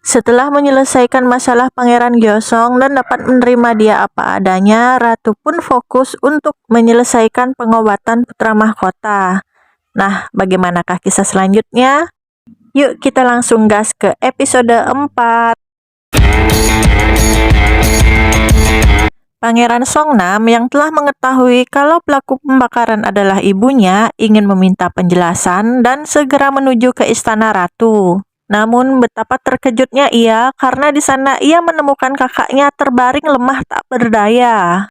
Setelah menyelesaikan masalah Pangeran Gyeosong dan dapat menerima dia apa adanya, Ratu pun fokus untuk menyelesaikan pengobatan putra mahkota. Nah, bagaimanakah kisah selanjutnya? Yuk kita langsung gas ke episode 4. Pangeran Songnam yang telah mengetahui kalau pelaku pembakaran adalah ibunya ingin meminta penjelasan dan segera menuju ke istana ratu. Namun betapa terkejutnya ia karena di sana ia menemukan kakaknya terbaring lemah tak berdaya.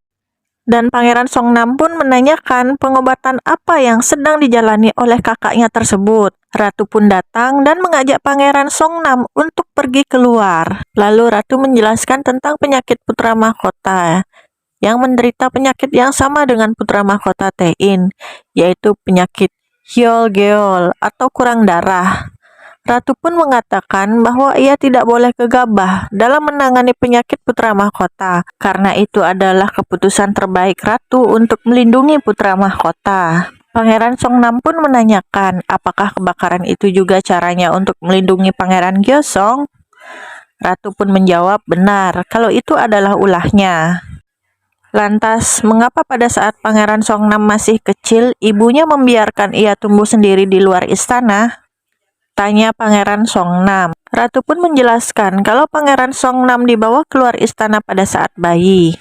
Dan Pangeran Songnam pun menanyakan pengobatan apa yang sedang dijalani oleh kakaknya tersebut. Ratu pun datang dan mengajak Pangeran Songnam untuk pergi keluar. Lalu Ratu menjelaskan tentang penyakit putra mahkota yang menderita penyakit yang sama dengan putra mahkota Taein, yaitu penyakit Hyeolgeol atau kurang darah. Ratu pun mengatakan bahwa ia tidak boleh gegabah dalam menangani penyakit putra mahkota, karena itu adalah keputusan terbaik Ratu untuk melindungi putra mahkota. Pangeran Songnam pun menanyakan apakah kebakaran itu juga caranya untuk melindungi Pangeran Gyeosong. Ratu pun menjawab benar kalau itu adalah ulahnya. Lantas, mengapa pada saat Pangeran Songnam masih kecil, ibunya membiarkan ia tumbuh sendiri di luar istana? Tanya Pangeran Songnam. Ratu pun menjelaskan kalau Pangeran Songnam dibawa keluar istana pada saat bayi.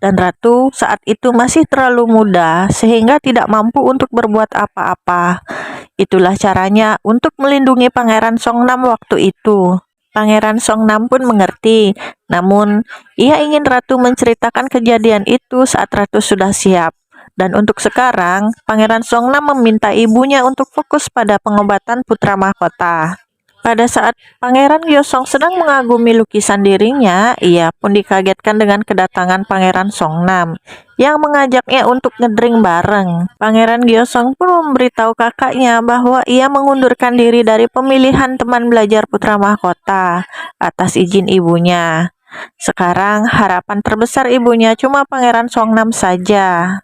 Dan Ratu saat itu masih terlalu muda sehingga tidak mampu untuk berbuat apa-apa. Itulah caranya untuk melindungi Pangeran Songnam waktu itu. Pangeran Songnam pun mengerti, namun ia ingin Ratu menceritakan kejadian itu saat Ratu sudah siap. Dan untuk sekarang, Pangeran Songnam meminta ibunya untuk fokus pada pengobatan putra mahkota. Pada saat Pangeran Gyeosong sedang mengagumi lukisan dirinya, ia pun dikagetkan dengan kedatangan Pangeran Songnam yang mengajaknya untuk ngedrink bareng. Pangeran Gyeosong pun memberitahu kakaknya bahwa ia mengundurkan diri dari pemilihan teman belajar putra mahkota atas izin ibunya. Sekarang harapan terbesar ibunya cuma Pangeran Songnam saja.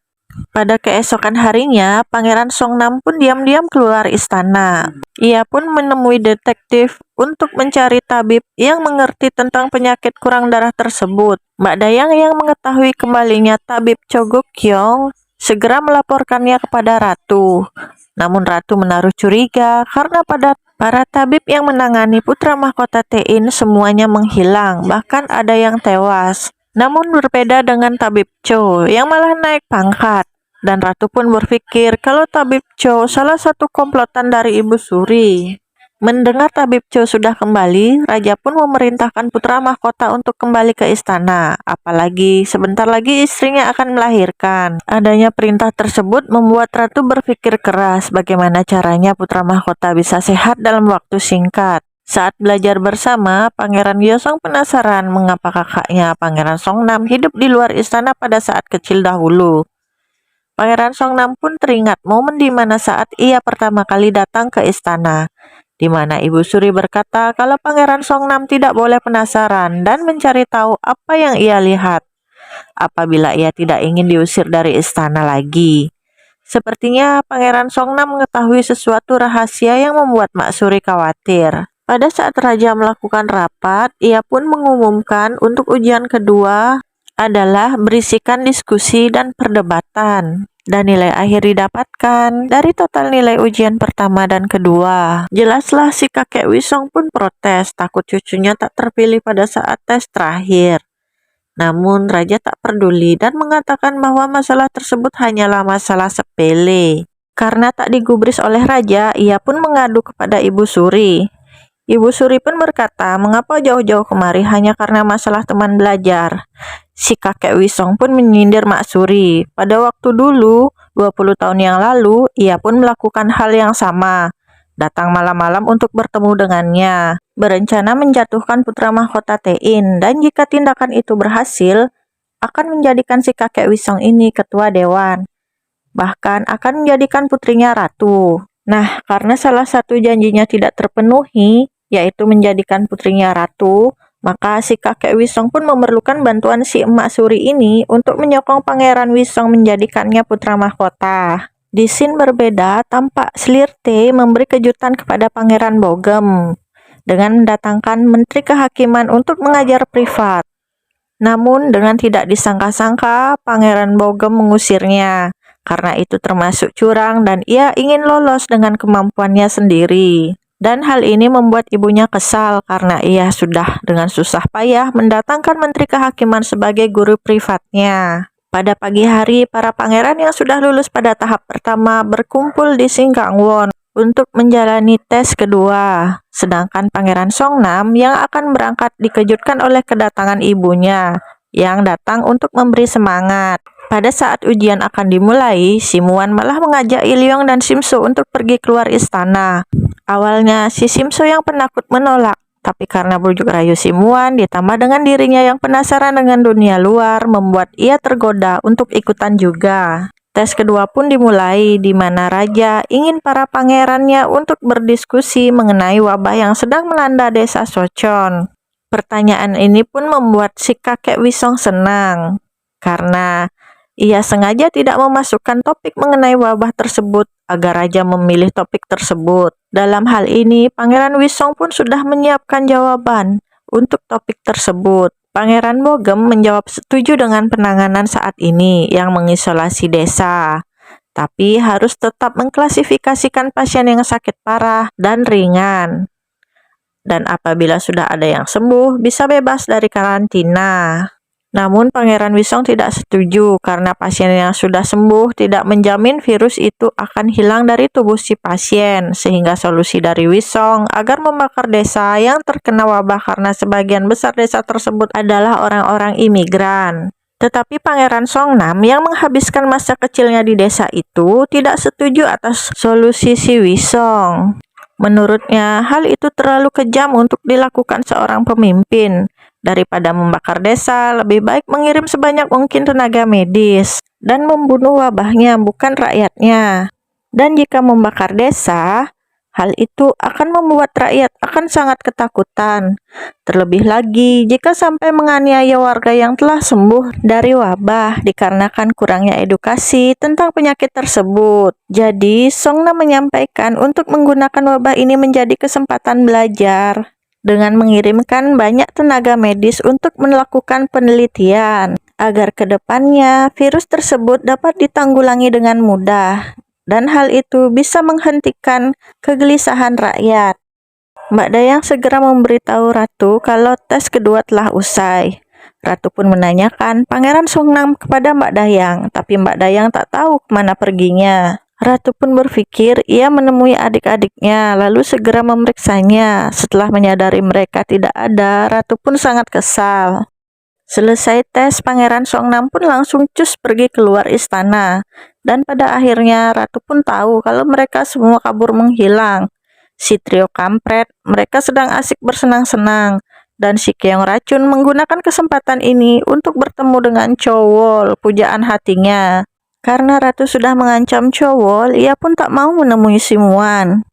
Pada keesokan harinya, Pangeran Songnam pun diam-diam keluar istana. Ia pun menemui detektif untuk mencari tabib yang mengerti tentang penyakit kurang darah tersebut. Mbak Dayang yang mengetahui kembalinya tabib Cho Guk-kyung segera melaporkannya kepada Ratu. Namun Ratu menaruh curiga karena pada para tabib yang menangani putra mahkota Taein semuanya menghilang, bahkan ada yang tewas. Namun berbeda dengan tabib Cho yang malah naik pangkat. Dan Ratu pun berpikir kalau tabib Cho salah satu komplotan dari Ibu Suri. Mendengar tabib Cho sudah kembali, Raja pun memerintahkan putra mahkota untuk kembali ke istana. Apalagi sebentar lagi istrinya akan melahirkan. Adanya perintah tersebut membuat Ratu berpikir keras bagaimana caranya putra mahkota bisa sehat dalam waktu singkat. Saat belajar bersama, Pangeran Gyeosong penasaran mengapa kakaknya Pangeran Songnam hidup di luar istana pada saat kecil dahulu. Pangeran Songnam pun teringat momen di mana saat ia pertama kali datang ke istana, di mana Ibu Suri berkata kalau Pangeran Songnam tidak boleh penasaran dan mencari tahu apa yang ia lihat, apabila ia tidak ingin diusir dari istana lagi. Sepertinya Pangeran Songnam mengetahui sesuatu rahasia yang membuat Mak Suri khawatir. Pada saat Raja melakukan rapat, ia pun mengumumkan untuk ujian kedua adalah berisikan diskusi dan perdebatan. Dan nilai akhir didapatkan dari total nilai ujian pertama dan kedua. Jelaslah si kakek Wisong pun protes, takut cucunya tak terpilih pada saat tes terakhir. Namun Raja tak peduli dan mengatakan bahwa masalah tersebut hanyalah masalah sepele. Karena tak digubris oleh Raja, ia pun mengadu kepada Ibu Suri. Ibu Suri pun berkata, mengapa jauh-jauh kemari hanya karena masalah teman belajar. Si kakek Wisong pun menyindir Mak Suri. Pada waktu dulu, 20 tahun yang lalu, ia pun melakukan hal yang sama. Datang malam-malam untuk bertemu dengannya. Berencana menjatuhkan putra mahkota Taein. Dan jika tindakan itu berhasil, akan menjadikan si kakek Wisong ini ketua dewan. Bahkan akan menjadikan putrinya ratu. Nah, karena salah satu janjinya tidak terpenuhi, yaitu menjadikan putrinya ratu, maka si kakek Wisong pun memerlukan bantuan si emak Suri ini untuk menyokong Pangeran Wisong menjadikannya putra mahkota. Di scene berbeda, tampak Slirte memberi kejutan kepada Pangeran Bogem. dengan mendatangkan Menteri Kehakiman untuk mengajar privat. Namun dengan tidak disangka-sangka, Pangeran Bogem mengusirnya karena itu termasuk curang dan ia ingin lolos dengan kemampuannya sendiri. Dan hal ini membuat ibunya kesal karena ia sudah dengan susah payah mendatangkan Menteri Kehakiman sebagai guru privatnya. Pada pagi hari, para pangeran yang sudah lulus pada tahap pertama berkumpul di Singkangwon untuk menjalani tes kedua. Sedangkan Pangeran Songnam yang akan berangkat dikejutkan oleh kedatangan ibunya yang datang untuk memberi semangat. Pada saat ujian akan dimulai, Simuan malah mengajak Ilyong dan Simso untuk pergi keluar istana. Awalnya, si Simso yang penakut menolak, tapi karena bujuk rayu Simuan ditambah dengan dirinya yang penasaran dengan dunia luar, membuat ia tergoda untuk ikutan juga. Tes kedua pun dimulai, di mana raja ingin para pangerannya untuk berdiskusi mengenai wabah yang sedang melanda desa Sochon. Pertanyaan ini pun membuat si kakek Wisong senang, karena ia sengaja tidak memasukkan topik mengenai wabah tersebut agar raja memilih topik tersebut. Dalam hal ini, Pangeran Wisong pun sudah menyiapkan jawaban untuk topik tersebut. Pangeran Bogem menjawab setuju dengan penanganan saat ini yang mengisolasi desa, tapi harus tetap mengklasifikasikan pasien yang sakit parah dan ringan. Dan apabila sudah ada yang sembuh, bisa bebas dari karantina. Namun Pangeran Wisong tidak setuju karena pasien yang sudah sembuh tidak menjamin virus itu akan hilang dari tubuh si pasien, sehingga solusi dari Wisong agar membakar desa yang terkena wabah karena sebagian besar desa tersebut adalah orang-orang imigran. Tetapi Pangeran Songnam yang menghabiskan masa kecilnya di desa itu tidak setuju atas solusi si Wisong. Menurutnya, hal itu terlalu kejam untuk dilakukan seorang pemimpin. Daripada membakar desa, lebih baik mengirim sebanyak mungkin tenaga medis dan membunuh wabahnya, bukan rakyatnya. Dan jika membakar desa, hal itu akan membuat rakyat akan sangat ketakutan. Terlebih lagi jika sampai menganiaya warga yang telah sembuh dari wabah dikarenakan kurangnya edukasi tentang penyakit tersebut. Jadi, Songnam menyampaikan untuk menggunakan wabah ini menjadi kesempatan belajar, dengan mengirimkan banyak tenaga medis untuk melakukan penelitian, agar ke depannya virus tersebut dapat ditanggulangi dengan mudah, dan hal itu bisa menghentikan kegelisahan rakyat. Mbak Dayang segera memberitahu Ratu kalau tes kedua telah usai. Ratu pun menanyakan Pangeran Songnam kepada Mbak Dayang, tapi Mbak Dayang tak tahu kemana perginya. Ratu pun berpikir ia menemui adik-adiknya, lalu segera memeriksanya. Setelah menyadari mereka tidak ada, Ratu pun sangat kesal. Selesai tes, Pangeran Songnam pun langsung cus pergi keluar istana. Dan pada akhirnya, Ratu pun tahu kalau mereka semua kabur menghilang. Si trio kampret, mereka sedang asik bersenang-senang. Dan si keong racun menggunakan kesempatan ini untuk bertemu dengan Chowol, pujaan hatinya. Karena Ratu sudah mengancam Chowol, ia pun tak mau menemui Simuan.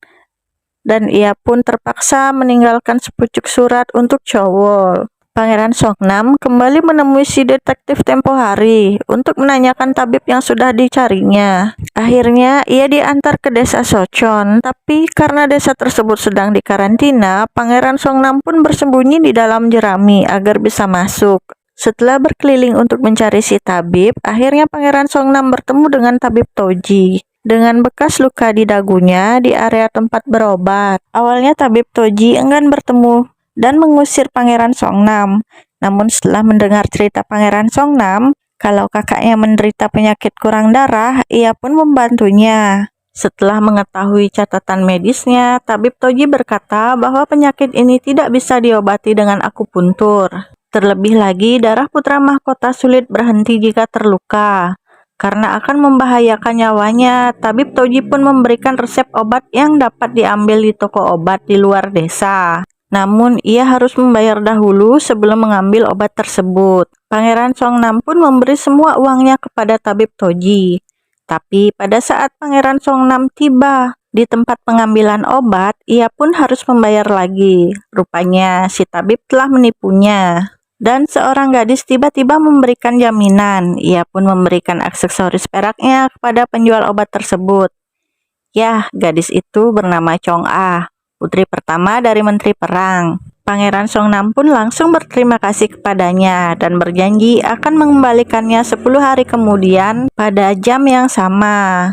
Dan ia pun terpaksa meninggalkan sepucuk surat untuk Chowol. Pangeran Songnam kembali menemui si detektif tempo hari untuk menanyakan tabib yang sudah dicarinya. Akhirnya ia diantar ke desa Sochon, tapi karena desa tersebut sedang dikarantina, Pangeran Songnam pun bersembunyi di dalam jerami agar bisa masuk. Setelah berkeliling untuk mencari si tabib, akhirnya Pangeran Songnam bertemu dengan tabib Toji dengan bekas luka di dagunya di area tempat berobat. Awalnya tabib Toji enggan bertemu dan mengusir Pangeran Songnam. Namun setelah mendengar cerita Pangeran Songnam kalau kakaknya menderita penyakit kurang darah, ia pun membantunya. Setelah mengetahui catatan medisnya, tabib Toji berkata bahwa penyakit ini tidak bisa diobati dengan akupuntur. Terlebih lagi, darah putra mahkota sulit berhenti jika terluka. Karena akan membahayakan nyawanya, tabib Toji pun memberikan resep obat yang dapat diambil di toko obat di luar desa. Namun, ia harus membayar dahulu sebelum mengambil obat tersebut. Pangeran Songnam pun memberi semua uangnya kepada tabib Toji. Tapi pada saat Pangeran Songnam tiba di tempat pengambilan obat, ia pun harus membayar lagi. Rupanya, si tabib telah menipunya. Dan seorang gadis tiba-tiba memberikan jaminan. Ia pun memberikan aksesoris peraknya kepada penjual obat tersebut. Yah, gadis itu bernama Chong Ah. putri pertama dari Menteri Perang. Pangeran Songnam pun langsung berterima kasih kepadanya dan berjanji akan mengembalikannya 10 hari kemudian pada jam yang sama.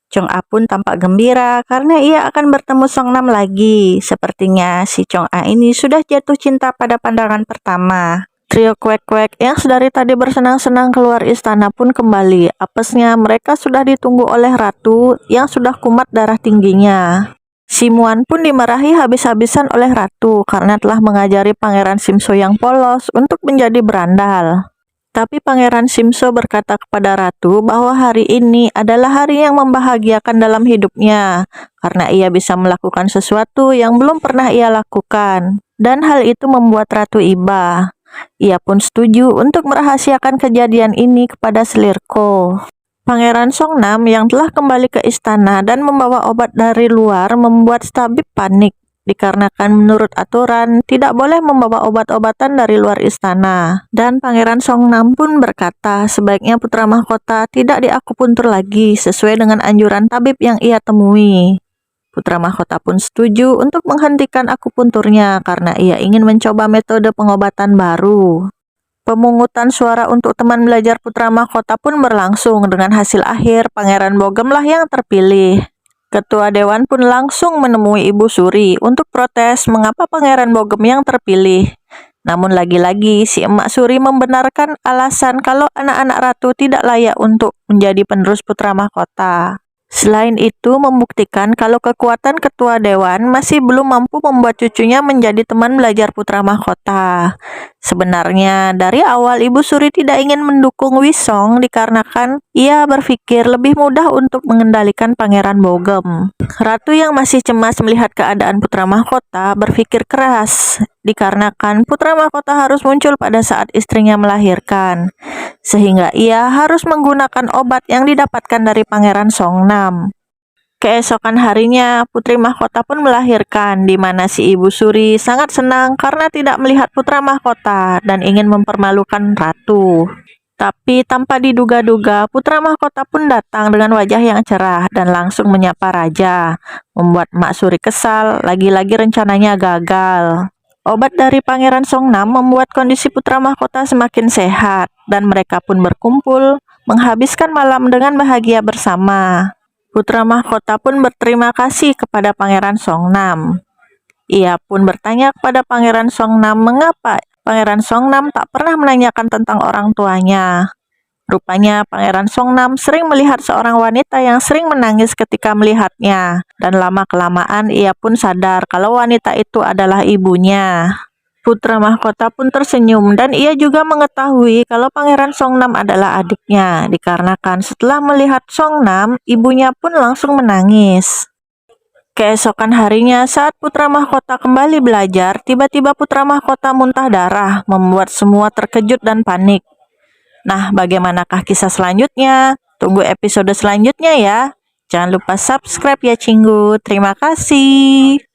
Chong-a pun tampak gembira karena ia akan bertemu Songnam lagi. Sepertinya si Chong-a ini sudah jatuh cinta pada pandangan pertama. Trio kuek-kuek yang sedari tadi bersenang-senang keluar istana pun kembali. Apesnya mereka sudah ditunggu oleh ratu yang sudah kumat darah tingginya. Si Muan pun dimarahi habis-habisan oleh ratu karena telah mengajari Pangeran Simso yang polos untuk menjadi berandal. Tapi Pangeran Simso berkata kepada ratu bahwa hari ini adalah hari yang membahagiakan dalam hidupnya karena ia bisa melakukan sesuatu yang belum pernah ia lakukan. Dan hal itu membuat ratu iba. Ia pun setuju untuk merahasiakan kejadian ini kepada Slirko. Pangeran Songnam yang telah kembali ke istana dan membawa obat dari luar membuat tabib panik. Dikarenakan menurut aturan tidak boleh membawa obat-obatan dari luar istana. Dan Pangeran Songnam pun berkata sebaiknya putra mahkota tidak diakupuntur lagi sesuai dengan anjuran tabib yang ia temui. Putra mahkota pun setuju untuk menghentikan akupunturnya karena ia ingin mencoba metode pengobatan baru. Pemungutan suara untuk teman belajar putra mahkota pun berlangsung dengan hasil akhir Pangeran Bogemlah yang terpilih. Ketua Dewan pun langsung menemui Ibu Suri untuk protes mengapa Pangeran Bogem yang terpilih. Namun lagi-lagi si Emak Suri membenarkan alasan kalau anak-anak ratu tidak layak untuk menjadi penerus putra mahkota. Selain itu membuktikan kalau kekuatan Ketua Dewan masih belum mampu membuat cucunya menjadi teman belajar putra mahkota. Sebenarnya dari awal Ibu Suri tidak ingin mendukung Wisong dikarenakan ia berpikir lebih mudah untuk mengendalikan Pangeran Bogem. Ratu yang masih cemas melihat keadaan putra mahkota berpikir keras dikarenakan putra mahkota harus muncul pada saat istrinya melahirkan, sehingga ia harus menggunakan obat yang didapatkan dari Pangeran Songnam. Keesokan harinya, putri mahkota pun melahirkan, di mana si Ibu Suri sangat senang karena tidak melihat putra mahkota dan ingin mempermalukan ratu. Tapi tanpa diduga-duga, putra mahkota pun datang dengan wajah yang cerah dan langsung menyapa raja, membuat Mak Suri kesal, lagi-lagi rencananya gagal. Obat dari Pangeran Songnam membuat kondisi putra mahkota semakin sehat, dan mereka pun berkumpul, menghabiskan malam dengan bahagia bersama. Putra mahkota pun berterima kasih kepada Pangeran Songnam. Ia pun bertanya kepada Pangeran Songnam mengapa Pangeran Songnam tak pernah menanyakan tentang orang tuanya. Rupanya Pangeran Songnam sering melihat seorang wanita yang sering menangis ketika melihatnya, dan lama-kelamaan ia pun sadar kalau wanita itu adalah ibunya. Putra mahkota pun tersenyum dan ia juga mengetahui kalau Pangeran Songnam adalah adiknya, dikarenakan setelah melihat Songnam, ibunya pun langsung menangis. Keesokan harinya saat putra mahkota kembali belajar, tiba-tiba putra mahkota muntah darah, membuat semua terkejut dan panik. Nah, bagaimanakah kisah selanjutnya? Tunggu episode selanjutnya ya. Jangan lupa subscribe ya Cinggu. Terima kasih.